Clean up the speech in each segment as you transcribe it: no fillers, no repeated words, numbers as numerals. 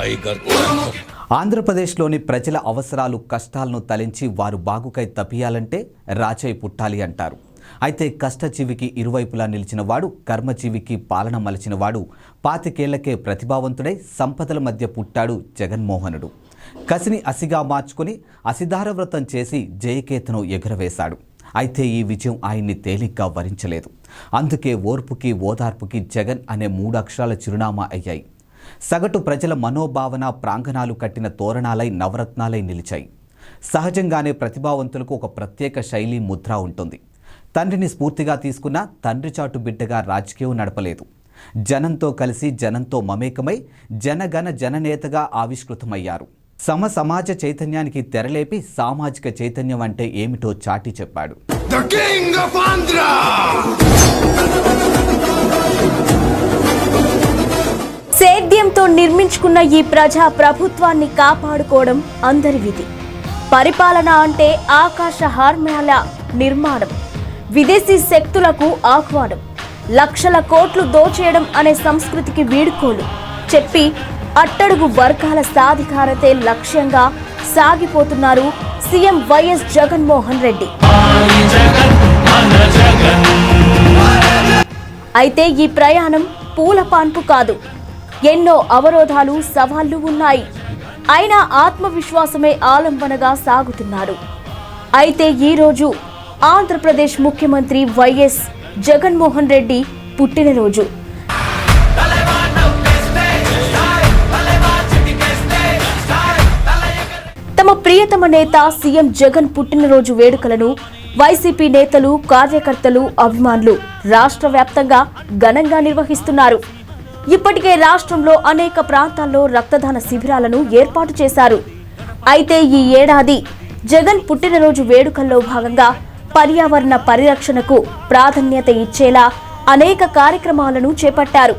Tiger. ఆంధ్రప్రదేశ్లోని ప్రజల అవసరాలు కష్టాలను తలించి వారు బాగుకై తప్పియాలంటే రాచై పుట్టాలి అంటారు. అయితే కష్టజీవికి ఇరువైపులా నిలిచినవాడు, కర్మజీవికి పాలన మలిచినవాడు, 25 ఏళ్లకే ప్రతిభావంతుడై సంపదల మధ్య పుట్టాడు జగన్మోహనుడు. కసిని అసిగా మార్చుకుని అసిధార వ్రతం చేసి జయకేతను ఎగురవేశాడు. అయితే ఈ విజయం ఆయన్ని తేలిగ్గా వరించలేదు. అందుకే ఓర్పుకి ఓదార్పుకి జగన్ అనే 3 అక్షరాల చిరునామా అయ్యాయి. సగటు ప్రజల మనోభావన ప్రాంగణాలు కట్టిన తోరణాలై నవరత్నాలై నిలిచాయి. సహజంగానే ప్రతిభావంతులకు ఒక ప్రత్యేక శైలి ముద్ర ఉంటుంది. తండ్రిని స్ఫూర్తిగా తీసుకున్న తండ్రి చాటు బిడ్డగా రాజకీయం నడపలేదు. జనంతో కలిసి జనంతో మమేకమై జనగణ జననేతగా ఆవిష్కృతమయ్యారు. సమాజ చైతన్యానికి తెరలేపి సామాజిక చైతన్యం అంటే ఏమిటో చాటి చెప్పాడు. సేద్యంతో నిర్మించుకున్న ఈ ప్రజా ప్రభుత్వాన్ని కాపాడుకోవడం అందరి విధి. పరిపాలన అంటే ఆకాశ హార్మ్యాల నిర్మాణం, విదేశీ శక్తులకు ఆహ్వానం, లక్షల కోట్లు దోచేయడం అనే సంస్కృతికి వీడుకోలు చెప్పి అట్టడుగు వర్గాల సాధికారతే లక్ష్యంగా సాగిపోతున్నారు సీఎం వైఎస్ జగన్మోహన్ రెడ్డి. అయితే ఈ ప్రయాణం పూల పాన్పు కాదు. ఎన్నో అవరోధాలు, సవాళ్లు ఉన్నాయి. అయినా ఆత్మవిశ్వాసమే ఆలంబనగా సాగుతున్నారు. అయితే ఈరోజు ఆంధ్రప్రదేశ్ ముఖ్యమంత్రి వైఎస్ జగన్మోహన్ రెడ్డి పుట్టినరోజు. తమ ప్రియతమ నేత సీఎం జగన్ పుట్టినరోజు వేడుకలను వైసీపీ నేతలు, కార్యకర్తలు, అభిమానులు రాష్ట్ర వ్యాప్తంగా ఘనంగా నిర్వహిస్తున్నారు. ఇప్పటికే రాష్ట్రంలో అనేక ప్రాంతాల్లో రక్తదాన శిబిరాలను ఏర్పాటు చేశారు. అయితే ఈ ఏడాది జగన్ పుట్టినరోజు వేడుకల్లో భాగంగా పర్యావరణ పరిరక్షణకు ప్రాధాన్యత ఇచ్చేలా అనేక కార్యక్రమాలను చేపట్టారు.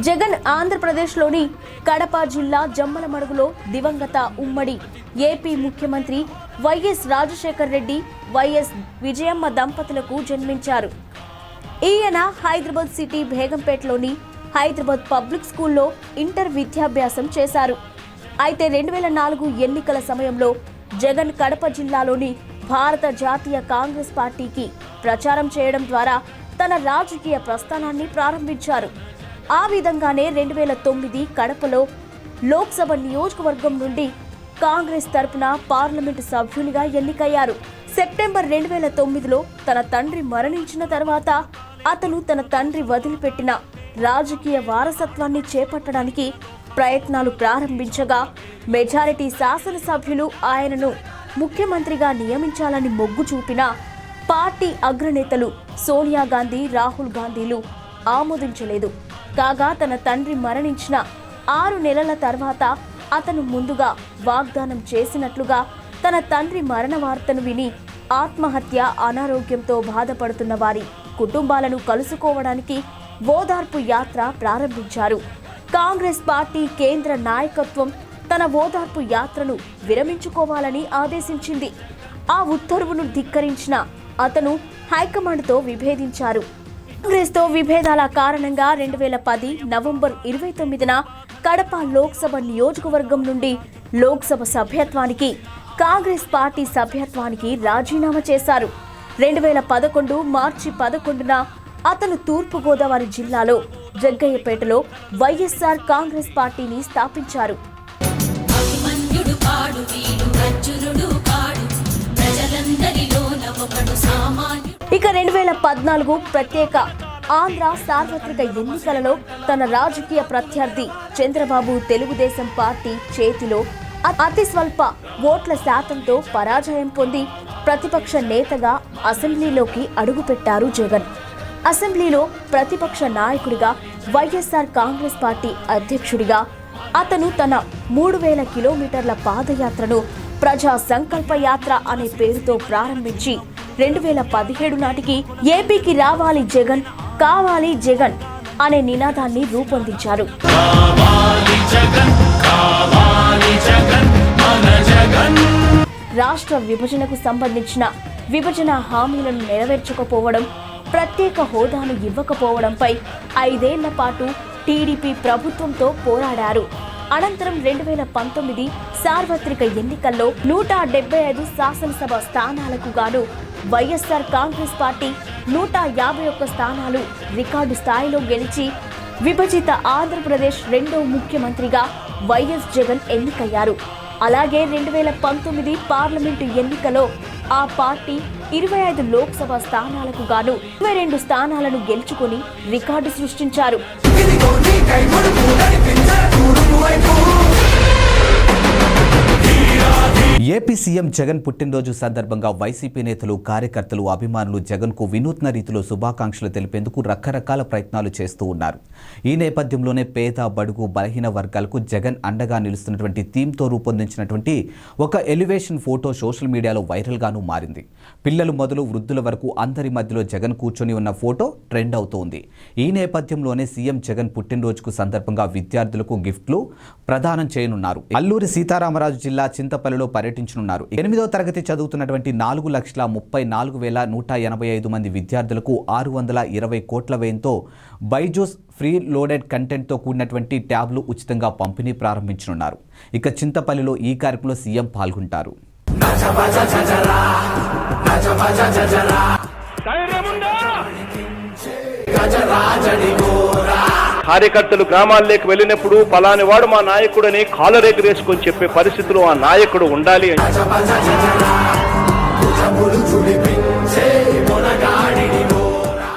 జగన్ ఆంధ్రప్రదేశ్లోని కడప జిల్లా జమ్మలమడుగులో దివంగత ఉమ్మడి ఏపీ ముఖ్యమంత్రి వైఎస్ రాజశేఖర్ రెడ్డి, వైఎస్ విజయమ్మ దంపతులకు జన్మించారు. ఈయన హైదరాబాద్ సిటీ బేగంపేటలోని హైదరాబాద్ పబ్లిక్ స్కూల్లో ఇంటర్ విద్యాభ్యాసం చేశారు. అయితే 2004 ఎన్నికల సమయంలో జగన్ కడప జిల్లాలోని భారత జాతీయ కాంగ్రెస్ పార్టీకి ప్రచారం చేయడం ద్వారా తన రాజకీయ ప్రస్థానాన్ని ప్రారంభించారు. ఆ విధంగానే 2009 కడపలో లోక్సభ నియోజకవర్గం నుండి కాంగ్రెస్ తరపున పార్లమెంటు సభ్యునిగా ఎన్నికయ్యారు. సెప్టెంబర్ 2009లో తన తండ్రి మరణించిన తర్వాత అతను తన తండ్రి వదిలిపెట్టిన రాజకీయ వారసత్వాన్ని చేపట్టడానికి ప్రయత్నాలు ప్రారంభించగా మెజారిటీ శాసనసభ్యులు ఆయనను ముఖ్యమంత్రిగా నియమించాలని మొగ్గు చూపిన పార్టీ అగ్రనేతలు సోనియా గాంధీ, రాహుల్ గాంధీలు ఆమోదించలేదు. కాగా తన తండ్రి మరణించిన 6 నెలల తర్వాత అతను ముందుగా వాగ్దానం చేసినట్లుగా తన తండ్రి మరణ వార్తను విని ఆత్మహత్య, అనారోగ్యంతో బాధపడుతున్న వారి కుటుంబాలను కలుసుకోవడానికి ఓదార్పు యాత్ర ప్రారంభించారు. కాంగ్రెస్ పార్టీ కేంద్ర నాయకత్వం తన ఓదార్పు యాత్రను విరమించుకోవాలని ఆదేశించింది. ఆ ఉత్తర్వును ధిక్కరించిన అతను హైకమాండ్తో విభేదించారు. కాంగ్రెస్తో విభేదాల కారణంగా 2010 నవంబర్ 29న కడప లోక్సభ నియోజకవర్గం నుండి లోక్సభ సభ్యత్వానికి, కాంగ్రెస్ పార్టీ సభ్యత్వానికి రాజీనామా చేశారు. 2011 మార్చి 11న అతను తూర్పుగోదావరి జిల్లాలో జగ్గయ్యపేటలో వైఎస్ఆర్ కాంగ్రెస్ పార్టీని స్థాపించారు. ఇక 2014 ప్రత్యేక ఆంధ్ర సార్వత్రిక ఎన్నికలలో తన రాజకీయ ప్రత్యర్థి చంద్రబాబు తెలుగుదేశం పార్టీ చేతిలో అతి స్వల్ప ఓట్ల శాతంతో పరాజయం పొంది ప్రతిపక్ష నేతగా అసెంబ్లీలోకి అడుగుపెట్టారు జగన్. అసెంబ్లీలో ప్రతిపక్ష నాయకుడిగా, వైఎస్ఆర్ కాంగ్రెస్ పార్టీ అధ్యక్షుడిగా అతను తన 3000 కిలోమీటర్ల పాదయాత్రను ప్రజా సంకల్ప యాత్ర అనే పేరుతో ప్రారంభించి 2017 నాటికి ఏపీకి రావాలి జగన్, కావాలి జగన్ అనే నినాదాన్ని రూపొందించారు. రాష్ట్ర విభజనకు సంబంధించిన విభజన హామీలను నెరవేర్చకపోవడం, ప్రత్యేక హోదాను ఇవ్వకపోవడంపై 5 ఏళ్ల పాటు టీడీపీ ప్రభుత్వంతో పోరాడారు. అనంతరం 2019 సార్వత్రిక ఎన్నికల్లో 175 శాసనసభ స్థానాలకు గాను వైఎస్ఆర్ కాంగ్రెస్ పార్టీ 151 స్థానాలు రికార్డు స్థాయిలో గెలిచి విభజిత ఆంధ్రప్రదేశ్ రెండవ ముఖ్యమంత్రిగా వైఎస్ జగన్ ఎన్నికయ్యారు. అలాగే 2019 పార్లమెంటు ఎన్నికలో ఆ పార్టీ 25 లోక్సభ స్థానాలకు గాను 22 స్థానాలను గెలుచుకుని రికార్డు సృష్టించారు. ఏపీ సీఎం జగన్ పుట్టినరోజు సందర్భంగా వైసీపీ నేతలు, కార్యకర్తలు, అభిమానులు జగన్కు వినూత్న రీతిలో శుభాకాంక్షలు తెలిపేందుకు రకరకాల ప్రయత్నాలు చేస్తూ ఉన్నారు. ఈ నేపథ్యంలోనే పేద, బడుగు, బలహీన వర్గాలకు జగన్ అండగా నిలుస్తున్నటువంటి థీమ్తో రూపొందించినటువంటి ఒక ఎలివేషన్ ఫోటో సోషల్ మీడియాలో వైరల్గాను మారింది. పిల్లలు మొదలు వృద్ధుల వరకు అందరి మధ్యలో జగన్ కూర్చొని ఉన్న ఫోటో ట్రెండ్ అవుతోంది. ఈ నేపథ్యంలోనే సీఎం జగన్ పుట్టినరోజుకు సందర్భంగా విద్యార్థులకు గిఫ్ట్లు ప్రదానం చేయనున్నారు. అల్లూరి సీతారామరాజు జిల్లా చింతపల్లిలో పర్యటించనున్నారు. 8వ తరగతి చదువుతున్నటువంటి 4,34,185 మంది విద్యార్థులకు 620 కోట్ల వ్యయంతో బైజూస్ ఫ్రీ లోడెడ్ కంటెంట్తో కూడినటువంటి ట్యాబ్లు ఉచితంగా పంపిణీ ప్రారంభించనున్నారు. ఇక చింతపల్లిలో ఈ కార్యక్రమంలో సీఎం పాల్గొంటారు. కార్యకర్తలు గ్రామాల్లోకి వెళ్ళినప్పుడు పలాని వాడు మా నాయకుడని కాలరేగరేసుకొని చెప్పే పరిస్థితిలో ఆ నాయకుడు ఉండాలి.